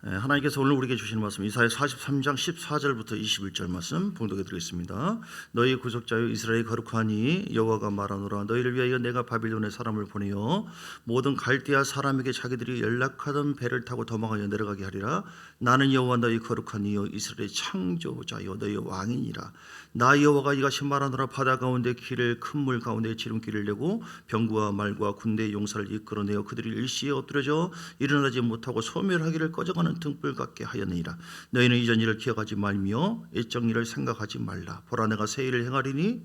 하나님께서 오늘 우리에게 주시는 말씀 이사야 43장 14절부터 21절 말씀 봉독해 드리겠습니다. 너희 구속자여 이스라엘이 거룩하니 여호와가 말하노라. 너희를 위하여 내가 바빌론에 사람을 보내어 모든 갈대아 사람에게 자기들이 연락하던 배를 타고 도망하여 내려가게 하리라. 나는 여호와 너희 거룩한 이여 이스라엘의 창조자여 너희 왕이니라. 나 여호와가 이같이 말하노라. 바다 가운데 길을 큰 물 가운데 지름길을 내고 병구와 말과 군대의 용사를 이끌어내어 그들이 일시에 엎드려져 일어나지 못하고 소멸하기를 꺼져가는 등불 같게 하였느니라. 너희는 이전 일을 기억하지 말며 옛적 일을 생각하지 말라. 보라 내가 새 일을 행하리니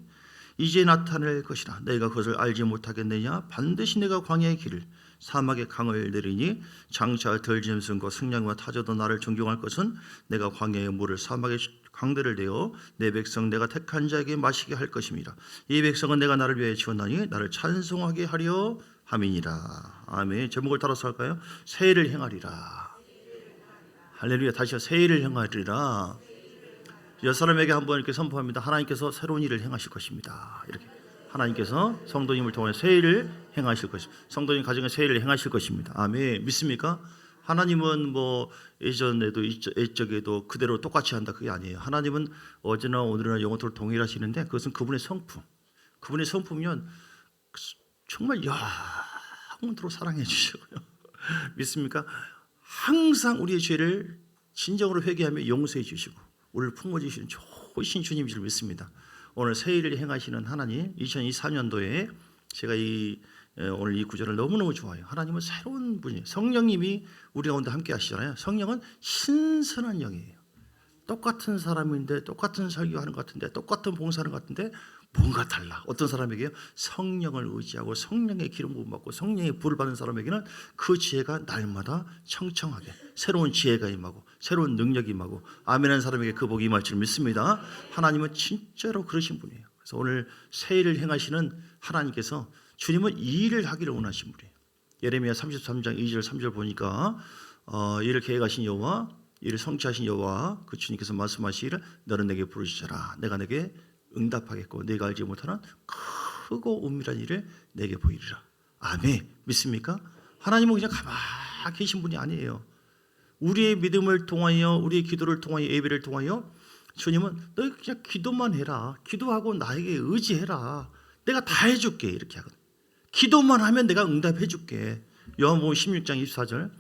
이제 나타낼 것이라. 너희가 그것을 알지 못하겠느냐. 반드시 내가 광야의 길을 사막의 강을 내리니 장차 덜짐승과 승냥이와 타조도 나를 존경할 것은 내가 광야의 물을 사막의 강들을 내어 내 백성 내가 택한 자에게 마시게 할 것임이라. 이 백성은 내가 나를 위하여 지었나니 나를 찬송하게 하려 함이니라. 아멘. 제목을 따라서 할까요? 새 일을 행하리라. 할렐루야. 다시요. 새 일을 행하리라. 여 사람에게 한번 이렇게 선포합니다. 하나님께서 새로운 일을 행하실 것입니다. 이렇게 하나님께서 성도님을 통해 새 일을 행하실 것입니다. 성도님 가정에 새 일을 행하실 것입니다. 아멘. 믿습니까? 하나님은 뭐 예전에도 옛적에도 그대로 똑같이 한다 그게 아니에요. 하나님은 어제나 오늘이나 영원토록 동일하시는데 그것은 그분의 성품. 그분의 성품이면 정말 영원토록 사랑해 주시고요. 믿습니까? 항상 우리의 죄를 진정으로 회개하며 용서해 주시고 우리를 품어주시는 좋으신 주님인 줄 믿습니다. 오늘 새 일을 행하시는 하나님, 2024년도에 제가 오늘 이 구절을 너무너무 좋아해요. 하나님은 새로운 분이에요. 성령님이 우리 가운데 함께 하시잖아요. 성령은 신선한 영이에요. 똑같은 사람인데 똑같은 설교하는 것 같은데 똑같은 봉사하는 것 같은데 뭔가 달라. 어떤 사람에게요? 성령을 의지하고 성령의 기름 부음 받고 성령의 불을 받는 사람에게는 그 지혜가 날마다 청청하게 새로운 지혜가 임하고 새로운 능력이 임하고 아멘하는 사람에게 그 복이 임할 줄 믿습니다. 하나님은 진짜로 그러신 분이에요. 그래서 오늘 새 일을 행하시는 하나님께서 주님은 이 일을 하기를 원하신 분이에요. 예레미야 33장 2절 3절 보니까 이를 계획하신 여호와 이를 성취하신 여호와 그 주님께서 말씀하시기를 너는 내게 부르시라. 내가 내게 응답하겠고 내가 알지 못하는 크고 은밀한 일을 내게 보이리라. 아멘. 믿습니까? 하나님은 그냥 가만히 계신 분이 아니에요. 우리의 믿음을 통하여 우리의 기도를 통하여 예배를 통하여 주님은 너희 그냥 기도만 해라. 기도하고 나에게 의지해라. 내가 다 해줄게. 이렇게 하거든. 기도만 하면 내가 응답해 줄게. 요한복음 16장 24절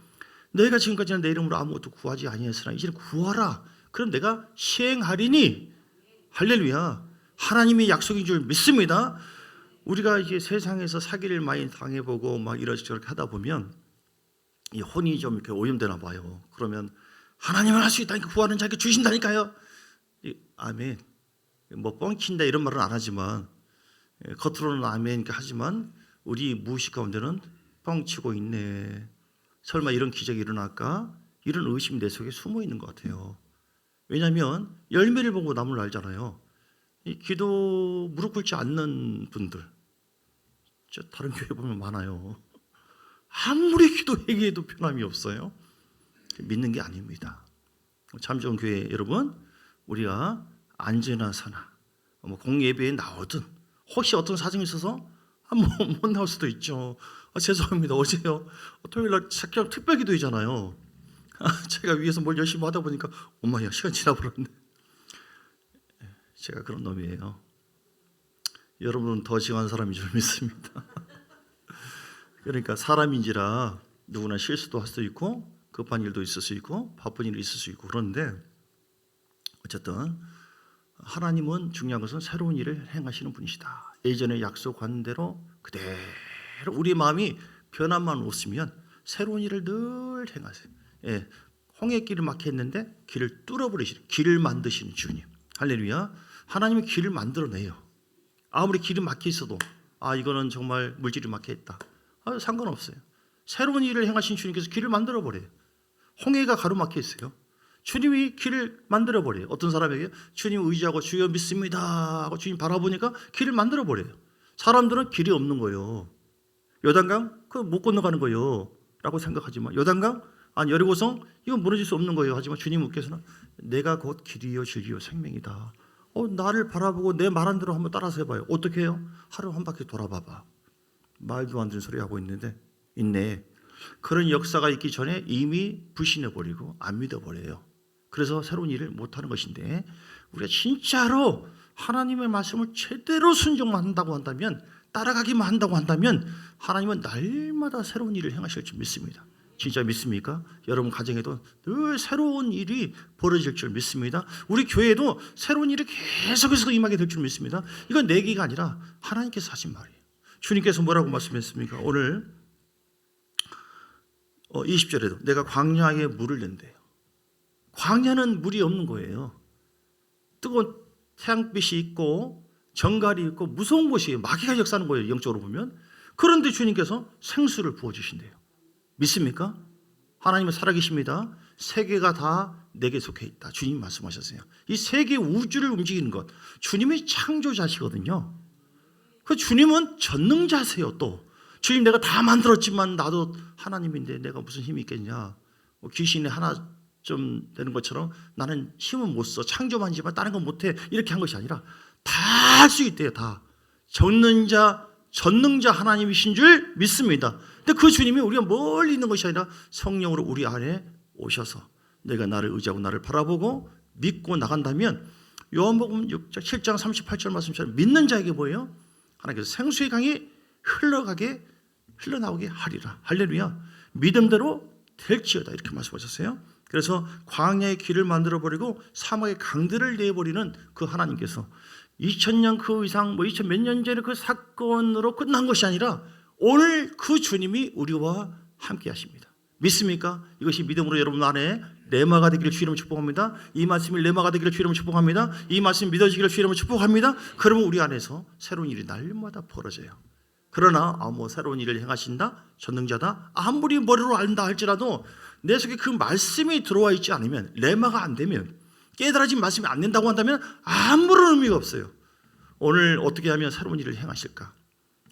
너희가 지금까지는 내 이름으로 아무것도 구하지 아니했으나 이제는 구하라. 그럼 내가 시행하리니. 할렐루야. 하나님의 약속인 줄 믿습니다. 우리가 이제 세상에서 사기를 많이 당해보고 막 이렇게 하다 보면 이 혼이 좀 이렇게 오염되나 봐요. 그러면 하나님은 할 수 있다니까 구하는 자에게 주신다니까요. 아멘. 뭐 뻥친다 이런 말은 안 하지만 겉으로는 아멘 하지만 우리 무의식 가운데는 뻥치고 있네. 설마 이런 기적이 일어날까? 이런 의심이 내 속에 숨어 있는 것 같아요. 왜냐하면 열매를 보고 나무를 알잖아요. 이 기도 무릎 꿇지 않는 분들 다른 교회 보면 많아요. 아무리 기도해도 변함이 없어요. 믿는 게 아닙니다. 참 좋은 교회 여러분, 우리가 앉으나 서나 공예배에 나오든 혹시 어떤 사정이 있어서 못 나올 수도 있죠. 죄송합니다. 어제요 토요일날 특별 기도회잖아요. 제가 위에서 뭘 열심히 하다 보니까 엄마야 시간 지나버렸네. 제가 그런 놈이에요. 여러분은 더 지각한 사람인 줄 믿습니다. 그러니까 사람인지라 누구나 실수도 할 수 있고 급한 일도 있을 수 있고 바쁜 일이 있을 수 있고 그런데 어쨌든 하나님은 중요한 것은 새로운 일을 행하시는 분이시다. 예전에 약속한 대로 그대로 우리의 마음이 변함만 없으면 새로운 일을 늘 행하세요. 홍해길을 막혔는데 길을 뚫어버리시는 길을 만드시는 주님. 할렐루야. 하나님은 길을 만들어내요. 아무리 길이 막혀 있어도 이거는 정말 물질이 막혀 있다. 상관없어요. 새로운 일을 행하신 주님께서 길을 만들어버려요. 홍해가 가로막혀 있어요. 주님이 길을 만들어버려요. 어떤 사람에게 주님 의지하고 주여 믿습니다 하고 주님 바라보니까 길을 만들어버려요. 사람들은 길이 없는 거예요. 요단강 그거 못 건너가는 거예요 라고 생각하지만 요단강 여리고성 이건 무너질 수 없는 거예요 하지만 주님께서는 내가 곧 길이요 진리요 생명이다. 나를 바라보고 내 말한 대로 한번 따라서 해봐요. 어떻게 해요? 하루 한 바퀴 돌아봐봐. 말도 안 되는 소리 하고 있네. 그런 역사가 있기 전에 이미 불신해버리고 안 믿어버려요. 그래서 새로운 일을 못하는 것인데, 우리가 진짜로 하나님의 말씀을 제대로 순종만 한다고 한다면, 따라가기만 한다고 한다면 하나님은 날마다 새로운 일을 행하실 줄 믿습니다. 진짜 믿습니까? 여러분 가정에도 늘 새로운 일이 벌어질 줄 믿습니다. 우리 교회에도 새로운 일이 계속해서 임하게 될 줄 믿습니다. 이건 내 얘기가 아니라 하나님께서 하신 말이에요. 주님께서 뭐라고 말씀했습니까? 오늘 20절에도 내가 광야에 물을 낸대요. 광야는 물이 없는 거예요. 뜨거운 태양빛이 있고 정갈이 있고 무서운 곳이에요. 마귀가 역사하는 거예요, 영적으로 보면. 그런데 주님께서 생수를 부어주신대요. 믿습니까? 하나님은 살아계십니다. 세계가 다 내게 속해 있다. 주님 말씀하셨어요. 이 세계 우주를 움직이는 것, 주님이 창조자시거든요. 그 주님은 전능자세요. 또 주님, 내가 다 만들었지만 나도 하나님인데 내가 무슨 힘이 있겠냐. 귀신이 하나 좀 되는 것처럼 나는 힘은 못 써. 창조만 하지만 다른 건 못해. 이렇게 한 것이 아니라 다 할 수 있대요. 다. 전능자 하나님이신 줄 믿습니다. 근데 그 주님이 우리가 멀리 있는 것이 아니라 성령으로 우리 안에 오셔서 내가 나를 의지하고 나를 바라보고 믿고 나간다면, 요한복음 6장 7장 38절 말씀처럼 믿는 자에게 뭐예요? 하나님께서 생수의 강이 흘러나오게 하리라. 할렐루야. 믿음대로 될지어다, 이렇게 말씀하셨어요. 그래서 광야의 길을 만들어버리고 사막의 강들을 내버리는 그 하나님께서 2000년 그 이상 2000 몇 년 전에 그 사건으로 끝난 것이 아니라 오늘 그 주님이 우리와 함께 하십니다. 믿습니까? 이것이 믿음으로 여러분 안에 레마가 되기를 주이름으로 축복합니다. 이 말씀이 레마가 되기를 주이름으로 축복합니다. 이 말씀이 믿어지기를 주이름으로 축복합니다. 그러면 우리 안에서 새로운 일이 날마다 벌어져요. 그러나 새로운 일을 행하신다, 전능자다, 아무리 머리로 안다 할지라도 내 속에 그 말씀이 들어와 있지 않으면, 레마가 안 되면, 깨달아진 말씀이 안 된다고 한다면 아무런 의미가 없어요. 오늘 어떻게 하면 새로운 일을 행하실까?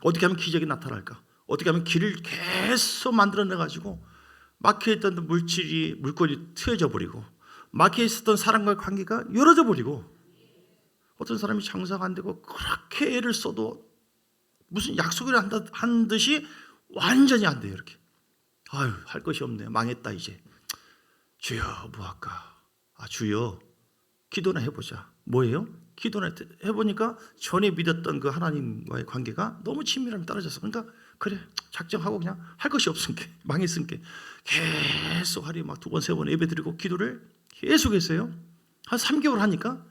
어떻게 하면 기적이 나타날까? 어떻게 하면 길을 계속 만들어내가지고 막혀있던 물꼬리 트여져 버리고, 막혀있었던 사람과의 관계가 열어져 버리고, 어떤 사람이 장사가 안 되고 그렇게 애를 써도 무슨 약속을 한 듯이 완전히 안 돼요. 이렇게 할 것이 없네, 망했다 이제. 주여 뭐 할까? 주여 기도나 해보자. 뭐예요? 기도나 해보니까 전에 믿었던 그 하나님과의 관계가 너무 친밀함이 떨어져서, 그러니까 그래 작정하고 그냥 할 것이 없으니까, 망했으니까 계속 하루에 막 2번 3번 예배드리고 기도를 계속 했어요. 한 3개월 하니까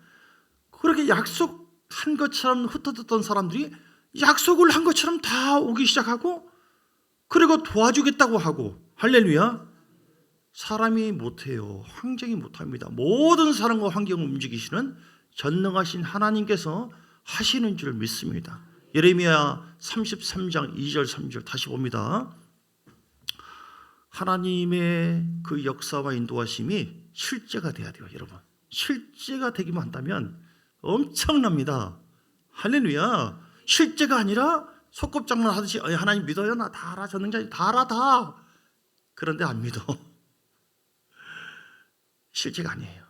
그렇게 약속한 것처럼 흩어졌던 사람들이 약속을 한 것처럼 다 오기 시작하고, 그리고 도와주겠다고 하고. 할렐루야. 사람이 못해요. 환경이 못합니다. 모든 사람과 환경을 움직이시는 전능하신 하나님께서 하시는 줄 믿습니다. 예레미야 33장 2절 3절 다시 봅니다. 하나님의 그 역사와 인도하심이 실제가 돼야 돼요. 여러분, 실제가 되기만 한다면 엄청납니다. 할렐루야. 실제가 아니라 소꿉장난 하듯이 하나님 믿어요? 나 다 알아. 전능자 다 알아 다. 그런데 안 믿어. 실제가 아니에요.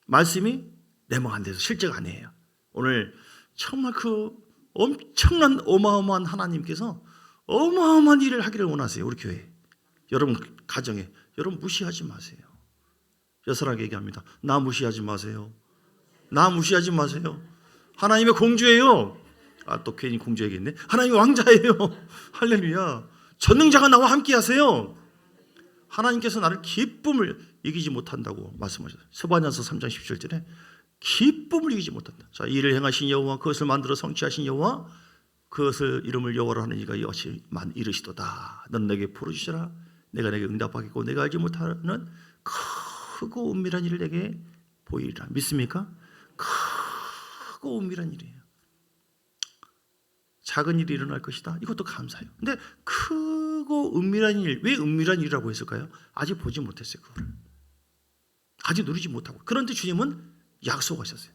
말씀이 내모한 데서 실제가 아니에요. 오늘 정말 그 엄청난 어마어마한 하나님께서 어마어마한 일을 하기를 원하세요. 우리 교회, 여러분 가정에. 여러분 무시하지 마세요. 여설하게 얘기합니다. 나 무시하지 마세요. 나 무시하지 마세요. 하나님의 공주예요. 또 괜히 공주 얘기했네. 하나님의 왕자예요. 할렐루야. 전능자가 나와 함께 하세요. 하나님께서 나를 기쁨을 이기지 못한다고 말씀하셨어요. 스바냐서 3장 17절에 기쁨을 이기지 못한다. 자, 이를 행하신 여호와, 그것을 만들어 성취하신 여호와, 그것을 이름을 여호와로 하는 이가 이것이만 이르시도다. 너는 내게 풀어주시라. 내가 내게 응답하겠고 내가 알지 못하는 크고 은밀한 일을 내게 보이리라. 믿습니까? 크고 은밀한 일이에요. 작은 일이 일어날 것이다. 이것도 감사해요. 근데 크고 은밀한 일, 왜 은밀한 일이라고 했을까요? 아직 보지 못했어요. 그거를 아직 누리지 못하고. 그런데 주님은 약속하셨어요.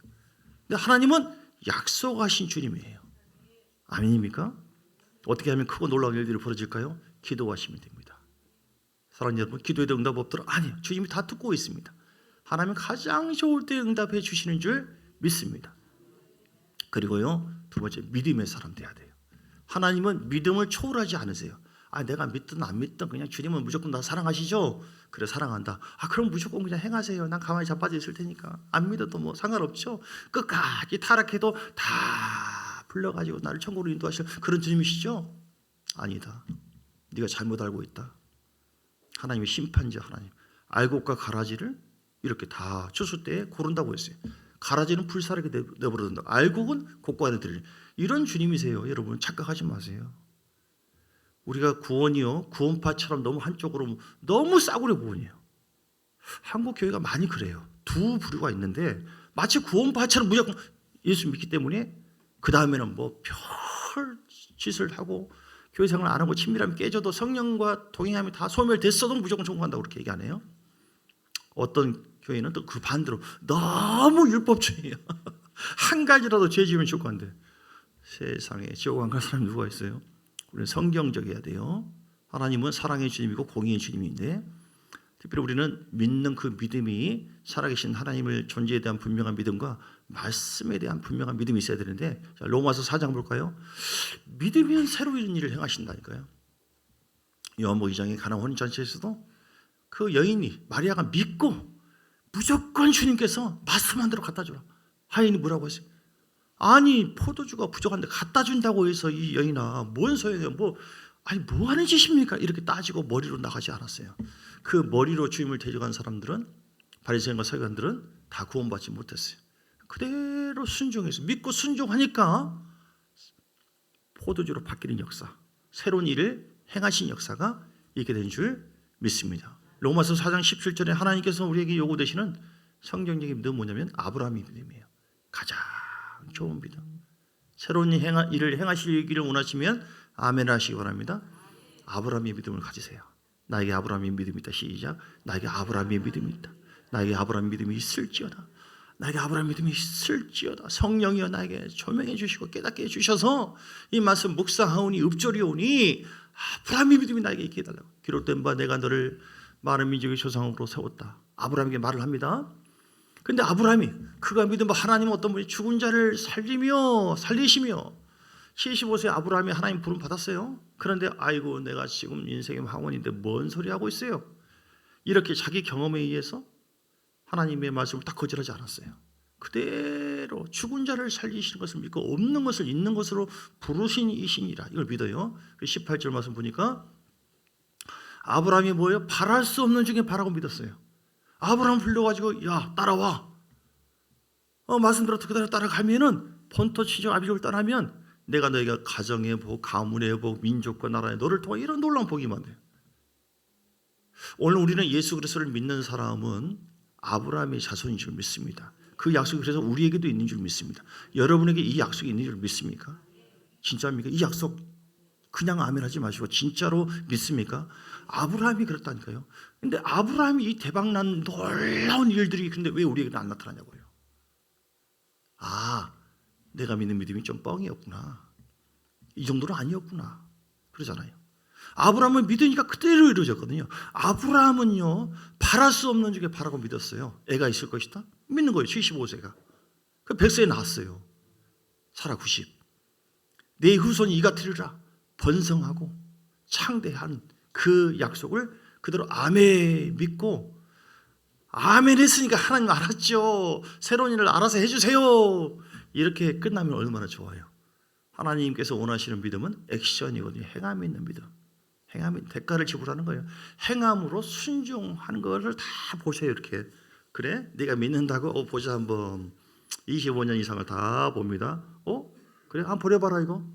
근데 하나님은 약속하신 주님이에요. 아멘입니까? 어떻게 하면 크고 놀라운 일들이 벌어질까요? 기도하시면 됩니다. 사랑하는 여러분, 기도에도 응답 없더라? 아니요. 주님이 다 듣고 있습니다. 하나님은 가장 좋을 때 응답해 주시는 줄 믿습니다. 그리고요, 두 번째, 믿음의 사람 돼야 돼요. 하나님은 믿음을 초월하지 않으세요. 내가 믿든 안 믿든 그냥 주님은 무조건 나 사랑하시죠? 그래, 사랑한다. 그럼 무조건 그냥 행하세요. 난 가만히 자빠져 있을 테니까. 안 믿어도 뭐 상관없죠. 끝까지 타락해도 다 불러가지고 나를 천국으로 인도하실 그런 주님이시죠? 아니다. 네가 잘못 알고 있다. 하나님의 심판자 하나님. 알곡과 가라지를 이렇게 다 추수 때에 고른다고 했어요. 가라지는 불사르게 내버려둔다. 알곡은 곡간에 들이는 이런 주님이세요. 여러분 착각하지 마세요. 우리가 구원이요, 구원파처럼 너무 한쪽으로 너무 싸구려 구원이에요. 한국 교회가 많이 그래요. 두 부류가 있는데 마치 구원파처럼 무조건 예수 믿기 때문에 그 다음에는 뭐 별 짓을 하고 교회 생활 안 하고 친밀함이 깨져도 성령과 동행함이 다 소멸됐어도 무조건 천국한다고 그렇게 얘기 안 해요. 어떤 교회는 또 그 반대로 너무 율법주의예요. 한 가지라도 죄 지으면 지옥 간대. 세상에 지옥 안 갈 사람이 누가 있어요? 우리는 성경적이어야 돼요. 하나님은 사랑의 주님이고 공의의 주님인데 특별히 우리는 믿는 그 믿음이 살아계신 하나님을 존재에 대한 분명한 믿음과 말씀에 대한 분명한 믿음이 있어야 되는데, 자, 로마서 4장 볼까요? 믿으면 새로운 일을 행하신다니까요. 요한복음 2장의 가나 혼인잔치에서도 그 여인이 마리아가 믿고 무조건 주님께서 말씀한 대로 갖다 주라. 하인이 뭐라고 했어요? 아니 포도주가 부족한데 갖다 준다고 해서 이 여인아 뭔 소용이에요? 뭐 하는 짓입니까? 이렇게 따지고 머리로 나가지 않았어요. 그 머리로 주님을 대적한 사람들은, 바리새인과 서기관들은 다 구원받지 못했어요. 그대로 순종해서 믿고 순종하니까 포도주로 바뀌는 역사, 새로운 일을 행하신 역사가 있게 된 줄 믿습니다. 로마서 4장 17절에 하나님께서 우리에게 요구되시는 성경적인 믿음은 뭐냐면 아브라함의 믿음이에요. 가장 좋은 믿음. 새로운 일을 행하시기를 원하시면 아멘 하시기 바랍니다. 아브라함의 믿음을 가지세요. 나에게 아브라함의 믿음이 있다. 시작. 나에게 아브라함의 믿음이 있다. 나에게 아브라함의 믿음이 있을지어다. 나에게 아브라함의 믿음이 있을지어다. 성령이여 나에게 조명해 주시고 깨닫게 해주셔서 이 말씀 묵상하오니 읊조리오니 아브라함의 믿음이 나에게 있게 해달라고. 기록된 바 내가 너를 많은 민족의 조상으로 세웠다. 아브라함에게 말을 합니다. 근데 아브라함이 그가 믿은 바 하나님은 어떤 분이 죽은 자를 살리시며 75세 아브라함이 하나님 부름 받았어요. 그런데 아이고 내가 지금 인생의 황혼인데 뭔 소리 하고 있어요. 이렇게 자기 경험에 의해서 하나님의 말씀을 딱 거절하지 않았어요. 그대로 죽은 자를 살리시는 것을 믿고 없는 것을 있는 것으로 부르신 이신이라 이걸 믿어요. 18절 말씀 보니까 아브라함이 뭐예요? 바랄 수 없는 중에 바라고 믿었어요. 아브라함 불러가지고 야 따라와. 말씀 들었다 그대로 따라가면은 본토 친정 아비집을 떠나면 내가 너희가 가정의 복, 가문의 복, 민족과 나라의 너를 통해 이런 놀라운 복이 임한대요. 오늘 우리는 예수 그리스도를 믿는 사람은 아브라함의 자손인 줄 믿습니다. 그 약속이 그래서 우리에게도 있는 줄 믿습니다. 여러분에게 이 약속이 있는 줄 믿습니까? 진짜입니까? 이 약속 그냥 아멘하지 마시고 진짜로 믿습니까? 아브라함이 그랬다니까요. 근데 아브라함이 이 대박난 놀라운 일들이 근데 왜 우리에게는 안 나타나냐고요. 내가 믿는 믿음이 좀 뻥이었구나. 이 정도는 아니었구나. 그러잖아요. 아브라함은 믿으니까 그대로 이루어졌거든요. 아브라함은요 바랄 수 없는 중에 바라고 믿었어요. 애가 있을 것이다. 믿는 거예요. 75세가. 그 100세에 낳았어요. 사라 90. 내 후손이 이가 되리라. 번성하고 창대한 그 약속을 그대로 아멘 믿고 아멘 했으니까 하나님 알았죠. 새로운 일을 알아서 해주세요. 이렇게 끝나면 얼마나 좋아요. 하나님께서 원하시는 믿음은 액션이거든요. 행함이 있는 믿음. 행함이 대가를 지불하는 거예요. 행함으로 순종하는 것을 다 보세요. 이렇게. 그래? 네가 믿는다고? 보자 한번. 25년 이상을 다 봅니다. 그래? 한번 버려봐라 이거.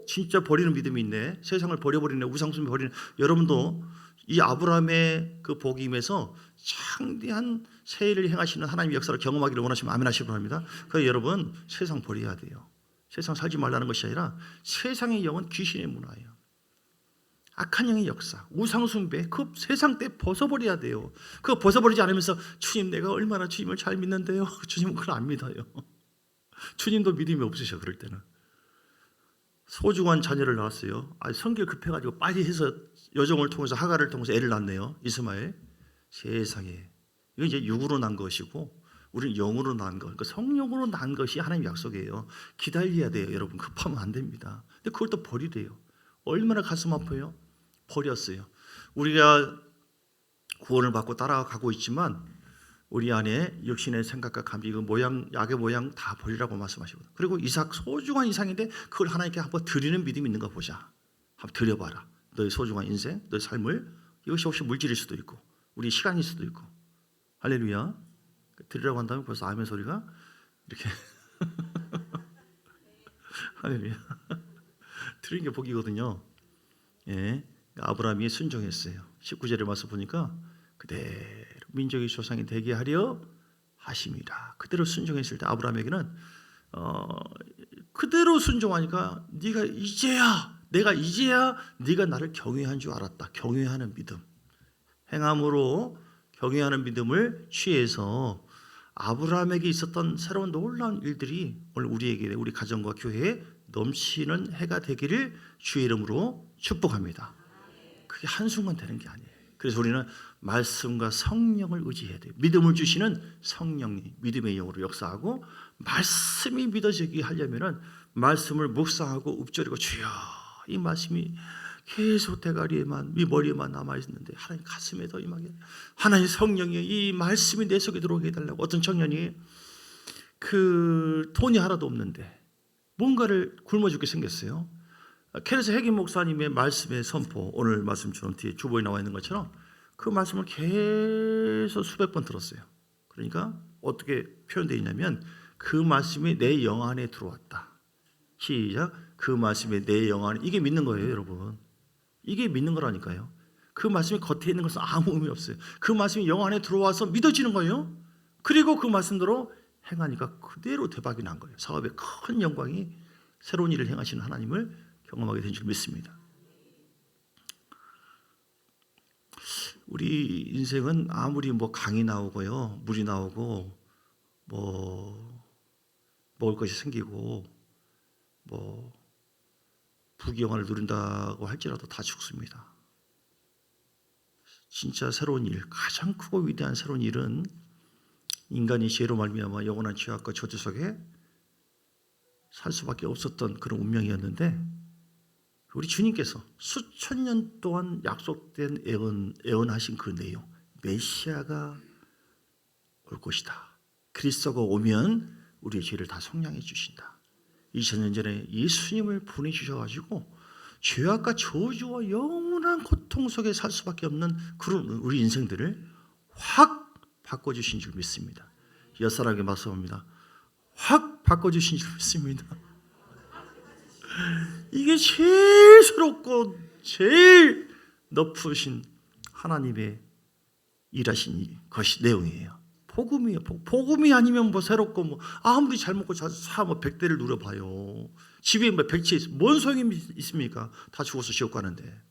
진짜 버리는 믿음이 있네. 세상을 버려버리네. 우상숭배 버리는. 여러분도 이 아브라함의 그 복이 임해서 창대한 새 일을 행하시는 하나님의 역사를 경험하기를 원하시면 아멘 하시기 바랍니다. 그래서 여러분 세상 버려야 돼요. 세상 살지 말라는 것이 아니라 세상의 영은 귀신의 문화예요. 악한 영의 역사, 우상숭배, 그 세상 때 벗어버려야 돼요. 그거 벗어버리지 않으면서 주님 내가 얼마나 주님을 잘 믿는데요. 주님은 그걸 안 믿어요. 주님도 믿음이 없으셔 그럴 때는. 소중한 자녀를 낳았어요. 성질 급해가지고 빨리 해서 여종을 통해서 하가를 통해서 애를 낳네요. 이스마엘. 세상에. 이건 이제 육으로 난 것이고 우리는 영으로 난 것. 그러니까 성령으로 난 것이 하나님의 약속이에요. 기다려야 돼요. 여러분 급하면 안 됩니다. 근데 그걸 또 버리래요. 얼마나 가슴 아파요. 버렸어요. 우리가 구원을 받고 따라가고 있지만 우리 안에 육신의 생각과 감지, 그 모양, 약의 모양 다 버리라고 말씀하시거든요. 그리고 이삭 소중한 이상인데 그걸 하나님께 한번 드리는 믿음이 있는가 보자. 한번 드려봐라. 너의 소중한 인생, 너의 삶을. 이것이 혹시 물질일 수도 있고 우리 시간일 수도 있고. 할렐루야. 드리라고 한다면 벌써 아멘 소리가 이렇게 할렐루야. 드리는 게 복이거든요. 예, 아브라함이 순종했어요. 19절의 말씀 보니까 그대로 민족의 조상이 되게 하려 하심이라. 그대로 순종했을 때 아브라함에게는 그대로 순종하니까 내가 이제야 네가 나를 경외한 줄 알았다. 경외하는 믿음, 행함으로 경외하는 믿음을 취해서 아브라함에게 있었던 새로운 놀라운 일들이 오늘 우리에게, 우리 가정과 교회에 넘치는 해가 되기를 주의 이름으로 축복합니다. 그게 한순간 되는 게 아니에요. 그래서 우리는 말씀과 성령을 의지해야 돼요. 믿음을 주시는 성령이 믿음의 영으로 역사하고, 말씀이 믿어지게 하려면 말씀을 묵상하고 읊조리고, 주여 이 말씀이 계속 대가리에만, 이 머리에만 남아있는데 하나님 가슴에 더 임하게, 하나님 성령이 이 말씀이 내 속에 들어오게 해달라고. 어떤 청년이 그 돈이 하나도 없는데 뭔가를 굶어 죽게 생겼어요. 케레스 해김 목사님의 말씀의 선포, 오늘 말씀처럼 뒤에 주보에 나와 있는 것처럼 그 말씀을 계속 수백 번 들었어요. 그러니까 어떻게 표현되어 있냐면 그 말씀이 내 영 안에 들어왔다. 시작. 그 말씀이 내 영 안에. 이게 믿는 거예요, 여러분. 이게 믿는 거라니까요. 그 말씀이 겉에 있는 것은 아무 의미 없어요. 그 말씀이 영 안에 들어와서 믿어지는 거예요. 그리고 그 말씀대로 행하니까 그대로 대박이 난 거예요. 사업의 큰 영광이, 새로운 일을 행하시는 하나님을 경험하게 된 줄 믿습니다. 우리 인생은 아무리 강이 나오고요, 물이 나오고, 먹을 것이 생기고, 부귀영화를 누린다고 할지라도 다 죽습니다. 진짜 새로운 일, 가장 크고 위대한 새로운 일은 인간이 죄로 말미암아 영원한 죄악과 저주 속에 살 수밖에 없었던 그런 운명이었는데, 우리 주님께서 수천 년 동안 약속된 예언하신 그 내용, 메시아가 올 것이다. 그리스도가 오면 우리의 죄를 다 속량해 주신다. 2000년 전에 예수님을 보내주셔가지고 죄악과 저주와 영원한 고통 속에 살 수밖에 없는 그런 우리 인생들을 확 바꿔주신 줄 믿습니다. 옛사람에게 말씀합니다. 확 바꿔주신 줄 믿습니다. 이게 제일 새롭고 제일 높으신 하나님의 일하신 것이 내용이에요. 복음이에요. 복음이 아니면 새롭고 아무리 잘 먹고 사 100대를 누려봐요. 집에 백치 뭔 소용이 있습니까? 다 죽어서 지옥 가는데.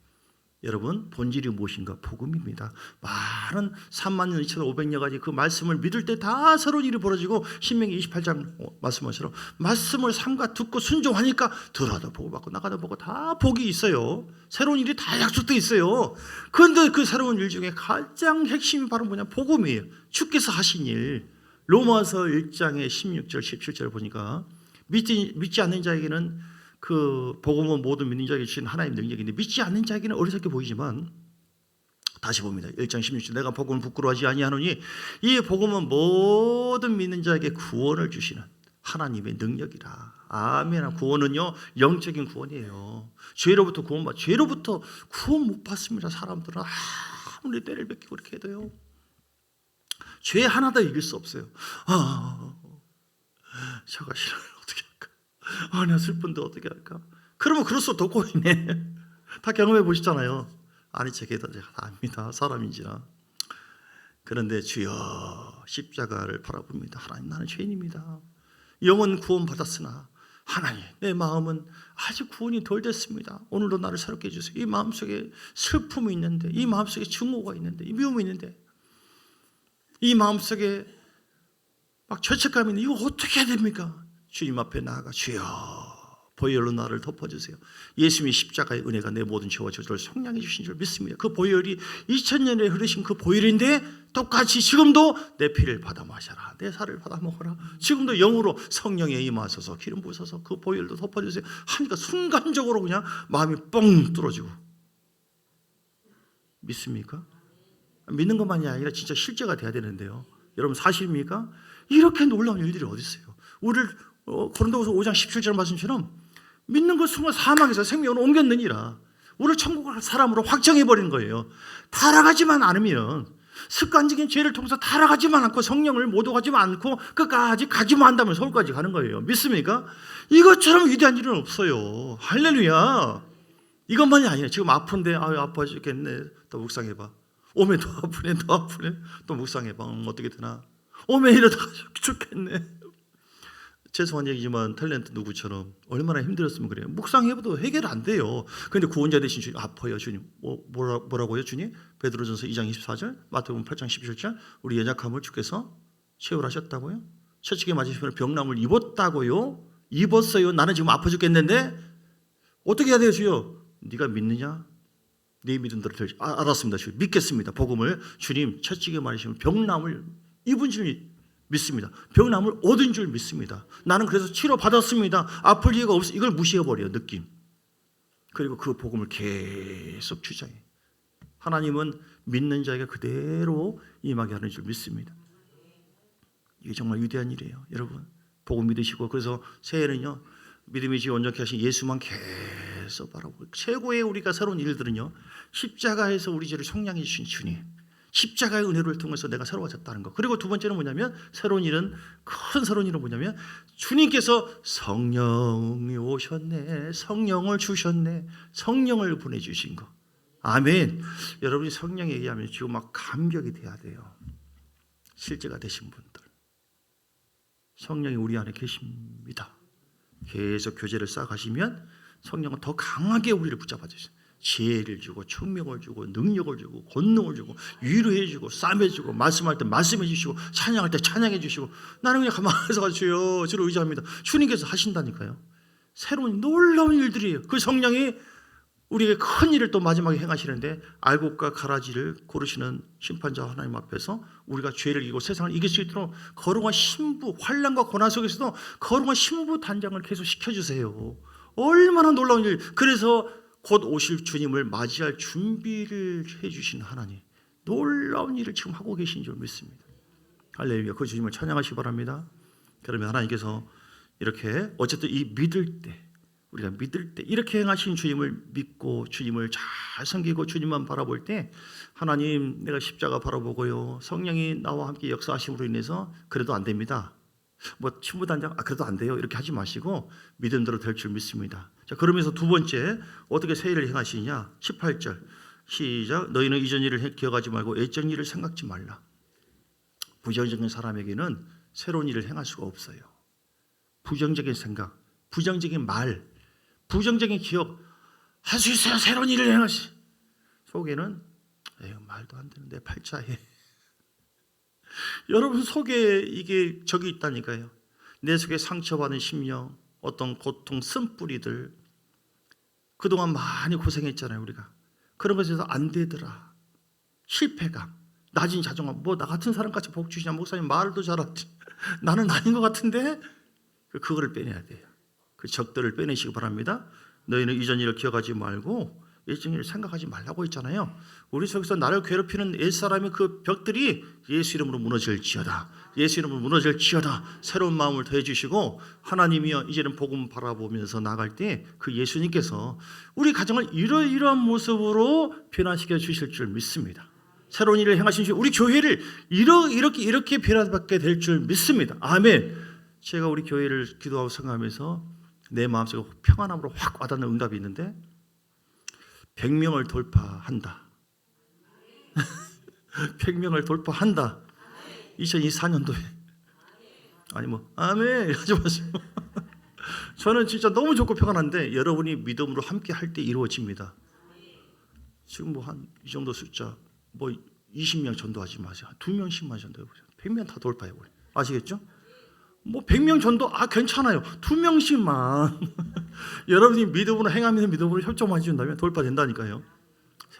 여러분, 본질이 무엇인가? 복음입니다. 많은 3만 2,500여 가지 그 말씀을 믿을 때 다 새로운 일이 벌어지고, 신명기 28장 말씀처럼 말씀을 삼가 듣고 순종하니까 들어도 복을 받고 나가도 복고 다 복이 있어요. 새로운 일이 다 약속되어 있어요. 그런데 그 새로운 일 중에 가장 핵심이 바로 뭐냐? 복음이에요. 주께서 하신 일. 로마서 1장의 16절 17절 보니까 믿지 않는 자에게는 그 복음은 모든 믿는 자에게 주신 하나님의 능력인데, 믿지 않는 자에게는 어리석게 보이지만, 다시 봅니다. 1장 16절. 내가 복음을 부끄러워하지 아니하노니 이 복음은 모든 믿는 자에게 구원을 주시는 하나님의 능력이라. 아멘. 구원은요, 영적인 구원이에요. 죄로부터 구원 못 받습니다. 사람들은 아무리 때를 뵙기고 그렇게 해도요, 죄 하나도 이길 수 없어요. 저가 싫어요. 어떻게 할까? 나 슬픈데 어떻게 할까? 그러면 그럴수록 더 고이네. 다 경험해 보시잖아요. 아니, 제게 다 압니다. 사람인지라. 그런데 주여 십자가를 바라봅니다. 하나님, 나는 죄인입니다. 영은 구원 받았으나 하나님, 내 마음은 아직 구원이 덜 됐습니다. 오늘도 나를 새롭게 해주세요. 이 마음속에 슬픔이 있는데, 이 마음속에 증오가 있는데, 이 미움이 있는데, 이 마음속에 막 죄책감이 있는데, 이거 어떻게 해야 됩니까? 주님 앞에 나아가 주여 보혈로 나를 덮어주세요. 예수님의 십자가의 은혜가 내 모든 죄와 저주를 속량해 주신 줄 믿습니다. 그 보혈이 2000년에 흐르신 그 보혈인데 똑같이 지금도 내 피를 받아 마셔라, 내 살을 받아 먹어라. 지금도 영으로 성령에 임하소서 기름 부으소서 그 보혈도 덮어주세요 하니까 순간적으로 그냥 마음이 뻥 뚫어지고. 믿습니까? 믿는 것만이 아니라 진짜 실제가 돼야 되는데요. 여러분 사실입니까? 이렇게 놀라운 일들이 어디 있어요? 우리를 고린도후서 5장 17절 말씀처럼 믿는 것 순간 사망에서 생명으로 옮겼느니라. 우리를 천국 갈 사람으로 확정해버리는 거예요. 타락하지만 않으면, 습관적인 죄를 통해서 타락하지만 않고 성령을 모독하지만 않고 끝까지 가기만 한다면 서울까지 가는 거예요. 믿습니까? 이것처럼 위대한 일은 없어요. 할렐루야. 이것만이 아니에요. 지금 아픈데 아파 죽겠네. 또 묵상해봐. 오메 더 아프네, 더 아프네. 또 묵상해봐. 어떻게 되나. 오메 이러다 죽겠네. 죄송한 얘기지만 탤런트 누구처럼 얼마나 힘들었으면 그래요. 묵상해봐도 해결 안 돼요. 그런데 구원자 되신 주님, 아파요 주님. 뭐라고요 주님? 베드로전서 2장 24절, 마태복음 8장 17절, 우리 연약함을 주께서 채울하셨다고요? 채찍에 맞으시면 병남을 입었다고요? 입었어요. 나는 지금 아파 죽겠는데 어떻게 해야 돼요 주여? 네가 믿느냐? 네 믿음대로 될 알았습니다 주님. 믿겠습니다. 복음을 주님 채찍에 맞으시면 병남을 입은 줄 믿습니다. 병남을 얻은 줄 믿습니다. 나는 그래서 치료받았습니다. 아플 이유가 없어. 이걸 무시해버려요. 느낌. 그리고 그 복음을 계속 주장해. 하나님은 믿는 자에게 그대로 임하게 하는 줄 믿습니다. 이게 정말 위대한 일이에요. 여러분 복음 믿으시고, 그래서 새해는요 믿음이 지금 온전케 하신 예수만 계속 바라보고, 최고의 우리가 새로운 일들은요 십자가에서 우리 죄를 속량해 주신 주님, 십자가의 은혜를 통해서 내가 새로워졌다는 것. 그리고 두 번째는 뭐냐면, 새로운 일은, 큰 새로운 일은 뭐냐면 주님께서 성령이 오셨네, 성령을 주셨네, 성령을 보내주신 것. 아멘. 여러분이 성령에 의하면 지금 막 감격이 돼야 돼요. 실제가 되신 분들, 성령이 우리 안에 계십니다. 계속 교제를 쌓아가시면 성령은 더 강하게 우리를 붙잡아 주세요. 지혜를 주고 총명을 주고 능력을 주고 권능을 주고 위로해 주고 쌈해 주고, 말씀할 때 말씀해 주시고 찬양할 때 찬양해 주시고. 나는 그냥 가만히 있어 주여 주를 의지합니다. 주님께서 하신다니까요. 새로운 놀라운 일들이에요. 그 성령이 우리에게 큰 일을 또 마지막에 행하시는데, 알곡과 가라지를 고르시는 심판자 하나님 앞에서 우리가 죄를 이기고 세상을 이길 수 있도록 거룩한 신부, 환난과 고난 속에서도 거룩한 신부 단장을 계속 시켜주세요. 얼마나 놀라운 일. 그래서 곧 오실 주님을 맞이할 준비를 해주신 하나님, 놀라운 일을 지금 하고 계신 줄 믿습니다. 할렐루야. 그 주님을 찬양하시기 바랍니다. 그러면 하나님께서 이렇게 어쨌든 이 믿을 때, 우리가 믿을 때 이렇게 행하신 주님을 믿고 주님을 잘 섬기고 주님만 바라볼 때, 하나님 내가 십자가 바라보고요 성령이 나와 함께 역사하심으로 인해서 그래도 안 됩니다, 뭐 신부단장 그래도 안 돼요, 이렇게 하지 마시고 믿음대로 될 줄 믿습니다. 자, 그러면서 두 번째 어떻게 새 일을 행하시느냐. 18절 시작. 너희는 이전 일을 기억하지 말고 예전 일을 생각지 말라. 부정적인 사람에게는 새로운 일을 행할 수가 없어요. 부정적인 생각, 부정적인 말, 부정적인 기억 할 수 있어요. 새로운 일을 행하시. 속에는 말도 안 되는데 팔자에 여러분 속에 이게 적이 있다니까요. 내 속에 상처받은 심령, 어떤 고통, 쓴뿌리들, 그동안 많이 고생했잖아요 우리가. 그런 것에서 안 되더라, 실패감, 낮은 자존감, 뭐 나 같은 사람같이 복 주시냐, 목사님 말도 잘하지, 나는 아닌 것 같은데. 그거를 빼내야 돼요. 그 적들을 빼내시기 바랍니다. 너희는 이전 일을 기억하지 말고 예전 일을 생각하지 말라고 했잖아요. 우리 속에서 나를 괴롭히는 옛사람의 그 벽들이 예수 이름으로 무너질지어다, 예수 이름으로 무너질지어다. 새로운 마음을 더해 주시고, 하나님이여 이제는 복음 바라보면서 나갈 때 그 예수님께서 우리 가정을 이러이러한 모습으로 변화시켜 주실 줄 믿습니다. 새로운 일을 행하신 주, 우리 교회를 이렇게 변화받게 될 줄 믿습니다. 아멘. 제가 우리 교회를 기도하고 생각하면서 내 마음속에 평안함으로 확 와닿는 응답이 있는데, 100명을 돌파한다. 100명을 돌파한다. 2024년도에. 아니 뭐 아멘 하지 마시고. 저는 진짜 너무 좋고 평안한데, 여러분이 믿음으로 함께 할 때 이루어집니다. 지금 뭐 한 이 정도 숫자, 뭐 20명 전도하지 마세요. 2명씩만 전도해 보세요. 100명 다 돌파해 버려. 아시겠죠? 뭐 100명 전도 괜찮아요. 2명씩만 여러분이 믿음으로 행하면서 믿음으로 협조만 해준다면 돌파된다니까요.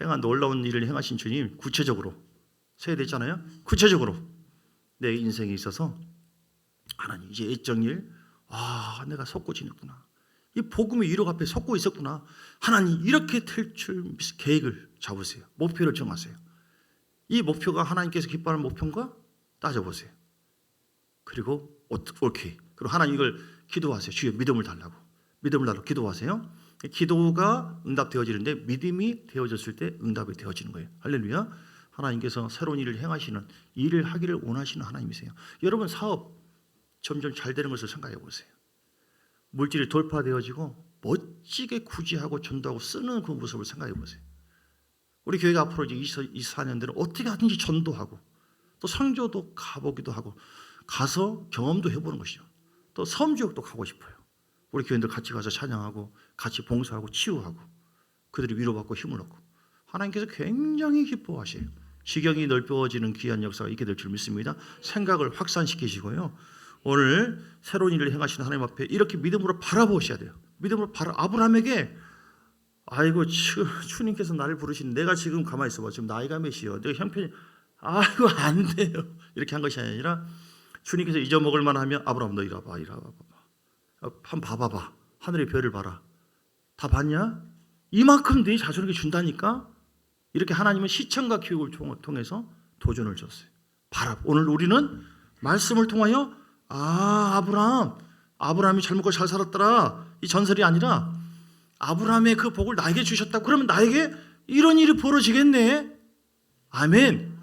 행한 놀라운 일을 행하신 주님 구체적으로 세대잖아요. 구체적으로 내 인생에 있어서 하나님 이제 애정일 내가 속고 지냈구나. 이 복음의 이룩 앞에 속고 있었구나. 하나님 이렇게 될 줄 계획을 잡으세요. 목표를 정하세요. 이 목표가 하나님께서 기뻐하는 목표인가? 따져보세요. 그리고 오케이. 그리고 하나님 이걸 기도하세요. 주여 믿음을 달라고 기도하세요. 기도가 응답되어지는데 믿음이 되어졌을 때 응답이 되어지는 거예요. 할렐루야. 하나님께서 새로운 일을 행하시는 일을 하기를 원하시는 하나님이세요. 여러분 사업 점점 잘 되는 것을 생각해 보세요. 물질이 돌파되어지고 멋지게 구제하고 전도하고 쓰는 그 모습을 생각해 보세요. 우리 교회가 앞으로 이제 24년대는 어떻게 하든지 전도하고 또 성교도 가보기도 하고 가서 경험도 해보는 것이죠. 또 섬지역도 가고 싶어요. 우리 교인들 같이 가서 찬양하고 같이 봉사하고 치유하고 그들이 위로받고 힘을 얻고 하나님께서 굉장히 기뻐하세요. 지경이 넓어지는 귀한 역사가 있게 될 줄 믿습니다. 생각을 확산시키시고요. 오늘 새로운 일을 행하시는 하나님 앞에 이렇게 믿음으로 바라보셔야 돼요. 믿음으로 아브라함에게 아이고 주님께서 나를 부르신 내가 지금 가만히 있어봐. 지금 나이가 몇이요? 내가 형편이 안 돼요. 이렇게 한 것이 아니라 주님께서 잊어먹을 만하면 아브라함 너 이리 와봐. 한번 봐봐봐. 하늘의 별을 봐라. 다 봤냐? 이만큼 네 자손에게 준다니까. 이렇게 하나님은 시청과 교육을 통해서 도전을 줬어요. 오늘 우리는 말씀을 통하여 아브라함이 잘 먹고 잘 살았더라. 이 전설이 아니라 아브라함의 그 복을 나에게 주셨다. 그러면 나에게 이런 일이 벌어지겠네. 아멘.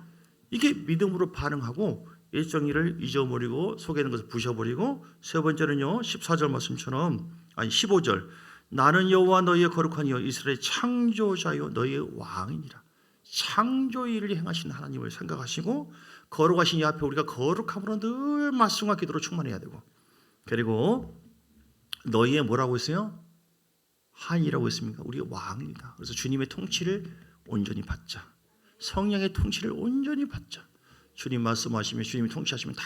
이게 믿음으로 반응하고 일정일을 잊어버리고 속에 있는 것을 부셔버리고 세 번째는요 14절 말씀처럼 15절 나는 여호와 너희의 거룩한 이여 이스라엘의 창조자요 너희의 왕이니라. 창조의 일을 행하신 하나님을 생각하시고 거룩하신 이 앞에 우리가 거룩함으로 늘 말씀과 기도로 충만해야 되고 그리고 너희의 뭐라고 했어요? 한이라고 했습니까? 우리의 왕이다. 그래서 주님의 통치를 온전히 받자. 성령의 통치를 온전히 받자. 주님 말씀하시면 주님이 통치하시면 다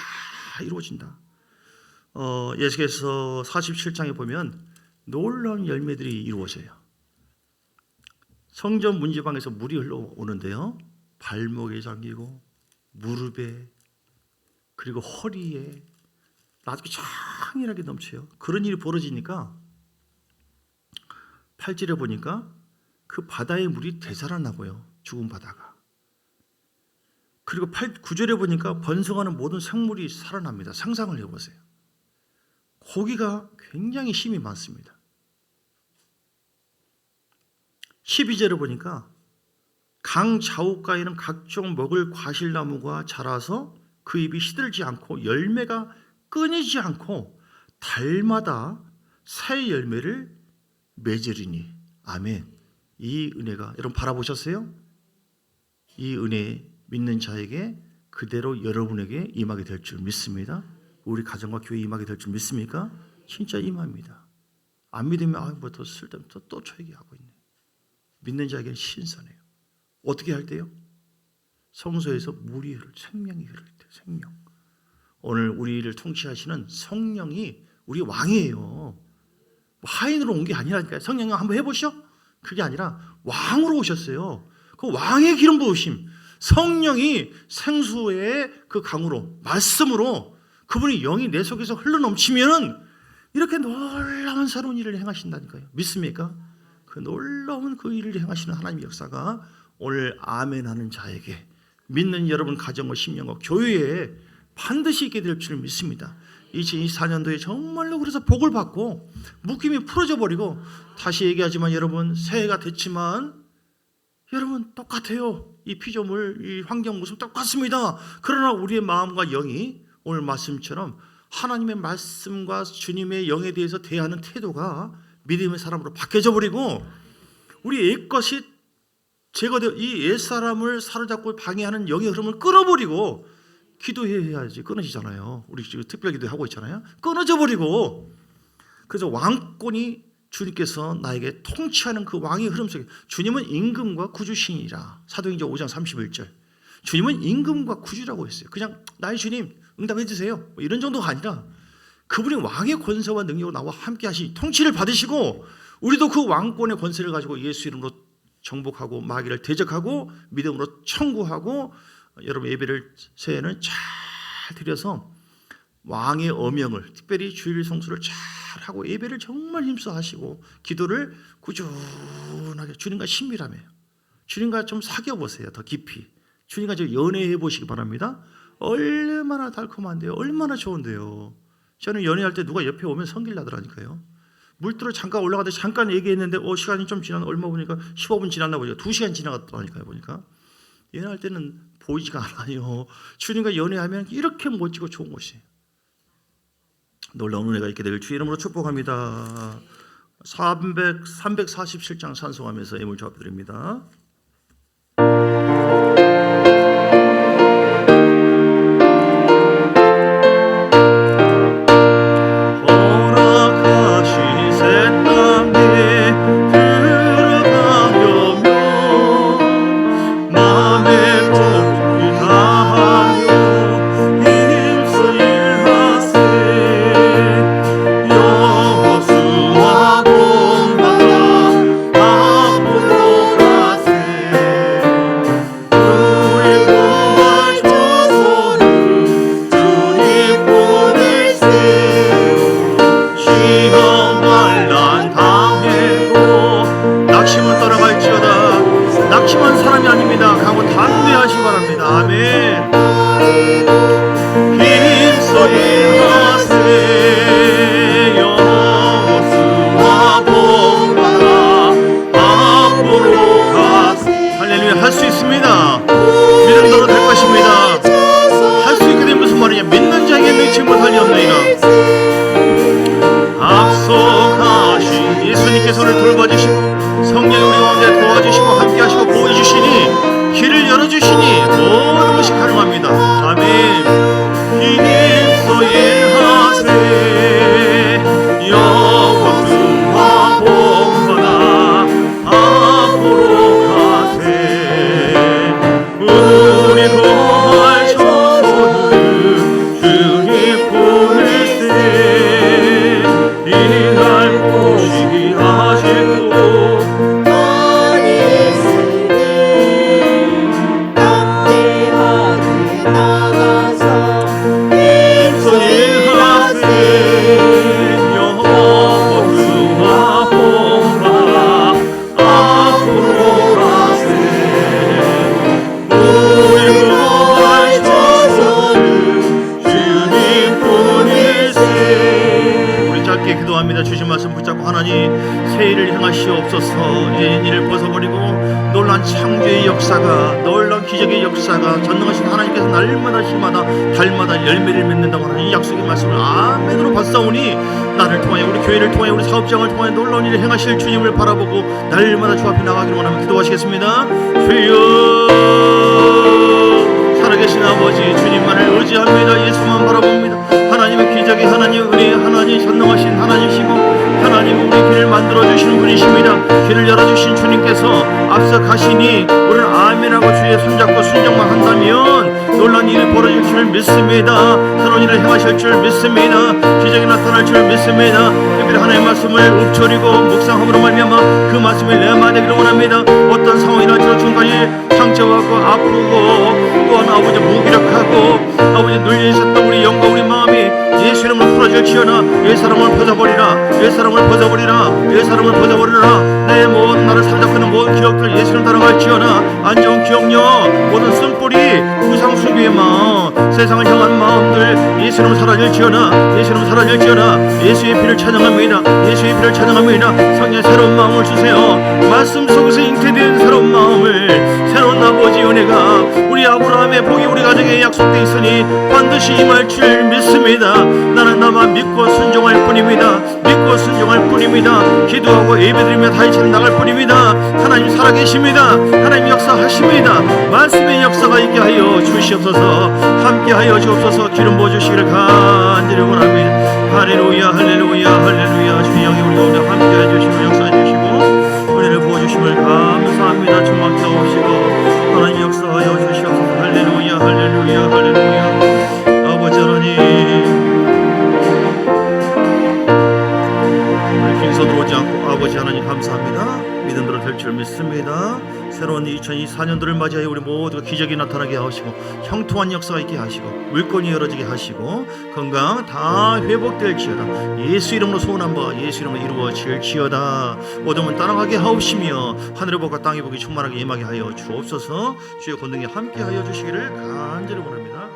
이루어진다. 예수께서 47장에 보면 놀라운 열매들이 이루어져요. 성전 문지방에서 물이 흘러오는데요. 발목에 잠기고 무릎에 그리고 허리에 아주 창이하게 넘쳐요. 그런 일이 벌어지니까 8절에 보니까 그 바다의 물이 되살아나고요. 죽은 바다가. 그리고 9절에 보니까 번성하는 모든 생물이 살아납니다. 상상을 해보세요. 고기가 굉장히 힘이 많습니다. 12절에 보니까 강 좌우가에는 각종 먹을 과실나무가 자라서 그 잎이 시들지 않고 열매가 끊이지 않고 달마다 새 열매를 맺으리니. 아멘. 이 은혜가 여러분 바라보셨어요? 이 은혜 믿는 자에게 그대로 여러분에게 임하게 될 줄 믿습니다. 우리 가정과 교회 임하게 될 줄 믿습니까? 진짜 임합니다. 안 믿으면 뭐 더 쓸데없는 또 얘기하고 있네. 믿는 자에게는 신선해요. 어떻게 할 때요? 성소에서 물이 흐를 생명이 흐를 때 생명. 오늘 우리를 통치하시는 성령이 우리 왕이에요. 하인으로 온 게 아니라니까요. 성령님 한번 해보시죠. 그게 아니라 왕으로 오셨어요. 그 왕의 기름 부으심, 성령이 생수의 그 강으로 말씀으로 그분이 영이 내 속에서 흘러넘치면은 이렇게 놀라운 새로운 일을 행하신다니까요. 믿습니까? 그 놀라운 그 일을 행하시는 하나님의 역사가 오늘 아멘하는 자에게 믿는 여러분 가정과 심령과 교회에 반드시 있게 될 줄 믿습니다. 2024년도에 정말로 그래서 복을 받고 묶임이 풀어져 버리고 다시 얘기하지만 여러분 새해가 됐지만 여러분 똑같아요. 이 피조물, 이 환경 모습 똑같습니다. 그러나 우리의 마음과 영이 오늘 말씀처럼 하나님의 말씀과 주님의 영에 대해서 대하는 태도가 믿음의 사람으로 바뀌어져 버리고 우리 옛것이 제거되어 이 옛사람을 사로잡고 방해하는 영의 흐름을 끊어버리고 기도해야지 끊어지잖아요. 우리 지금 특별 기도하고 있잖아요. 끊어져 버리고 그래서 왕권이 주님께서 나에게 통치하는 그 왕의 흐름 속에 주님은 임금과 구주신이라. 사도행전 5장 31절. 주님은 임금과 구주라고 했어요. 그냥 나의 주님 응답해 주세요. 뭐 이런 정도가 아니라 그분이 왕의 권세와 능력으로 나와 함께 하시 통치를 받으시고 우리도 그 왕권의 권세를 가지고 예수 이름으로 정복하고 마귀를 대적하고 믿음으로 청구하고 여러분 예배를 새해에는 잘 드려서 왕의 어명을 특별히 주일 성수를 잘 하고 예배를 정말 힘써 하시고 기도를 꾸준하게 주님과 친밀하며 주님과 좀 사귀어 보세요. 더 깊이 주님과 좀 연애해 보시기 바랍니다. 얼마나 달콤한데요. 얼마나 좋은데요. 저는 연애할 때 누가 옆에 오면 성질나더라니까요. 물들어 잠깐 올라가다 잠깐 얘기했는데 시간이 좀 지났나 얼마 보니까 15분 지났나 보니까 2시간 지나갔다니까요. 보니까 연애할 때는 보이지가 않아요. 주님과 연애하면 이렇게 멋지고 좋은 것이에요. 놀라운 은혜가 있게 되길 주의 이름으로 축복합니다. 347장 찬송하면서 예물 조합드립니다. 주신 말씀 붙잡고 하나님 새해를 향하시옵소서. 이제 이를 벗어버리고 놀란 창조의 역사가 놀란 기적의 역사가 전능하신 하나님께서 날마다 시마다 달마다 열매를 맺는다고 하는 이 약속의 말씀을 아멘으로 받사오니 나를 통하여 우리 교회를 통하여 우리 사업장을 통하여 놀라운 일을 행하실 주님을 바라보고 날마다 주 앞에 나가기를 원하며 기도하시겠습니다. 주여 살아계신 아버지 주님만을 의지합니다. 예수만 바라봅니다. 하나님의 기적이 하나님 은혜 하나님 전능하신 하나님이시고 하나님 우리 길을 만들어주시는 분이십니다. 길을 열어주신 주님께서 앞서 가시니 우리는 아멘하고 주의 손잡고 순종만 한다면 놀라운 일이 벌어질 줄 믿습니다. 새로운 일을 행하실 줄 믿습니다. 기적이 나타날 줄 믿습니다. 특별히 하나님의 말씀을 읊조리고 묵상함으로 말미암아 그 말씀이 내마되기를 원합니다. 어떤 상황이나 저 중간에 상처받고 아프고 또한 아버지 무기력하고 아버지 눌려있었던 우리 영과 우리 마음이 예수 이름으로 풀어질지어다. 옛사람을 벗어버리라. 옛사람을 벗어버리라. 옛사람을 벗어버리라. 내 모든 나를 사로잡는 모든 기억들 예수를 따라갈지어다. 안전 기억력 모든 쓴뿌리 우상숭배의 마음 세상을 향한 마음들 예수 이름으로 사라질지어다. 예수 이름으로 사라질지어다. 예수의 피를 찬양합니다. 예수의 피를 찬양합니다. 성령의 새로운 마음을 주세요. 말씀 속에서 잉태된 새로운 마음을 새로운 아버지 은혜가 우리 아브라함의 복이 우리 가정에 약속되어 있으니 반드시 임할 줄 믿습니다. 나는 나만 믿고 순종할 뿐입니다. 믿고 순종할 뿐입니다. 기도하고 예배드리며 다이치는 나갈 뿐입니다. 하나님 살아계십니다. 하나님 역사하십니다. 말씀의 역사가 있게 하여 주시옵소서. 함께 하여 주옵소서. 기름 부어주시기를 간절히 원합니다. 할렐루야 할렐루야 할렐루야. 주의 영이 우리 가운데 함께 해주시고 역사해 주시고 은혜를 부어주심을 감사합니다. 주만 태우시고 하나님 역사하여 주시옵소서. 할렐루야 할렐루야 할렐루야. 아버지 하나님 2024년도를 맞이하여 우리 모두가 기적이 나타나게 하시고 형통한 역사가 있게 하시고 물건이 열어지게 하시고 건강 다 회복될지어다. 예수 이름으로 소원한 바 예수 이름으로 이루어질지어다. 어둠은 따라가게 하옵시며 하늘의 복과 땅의 복이 충만하게 임하게 하여 주옵소서. 주의 권능에 함께 하여 주시기를 간절히 원합니다.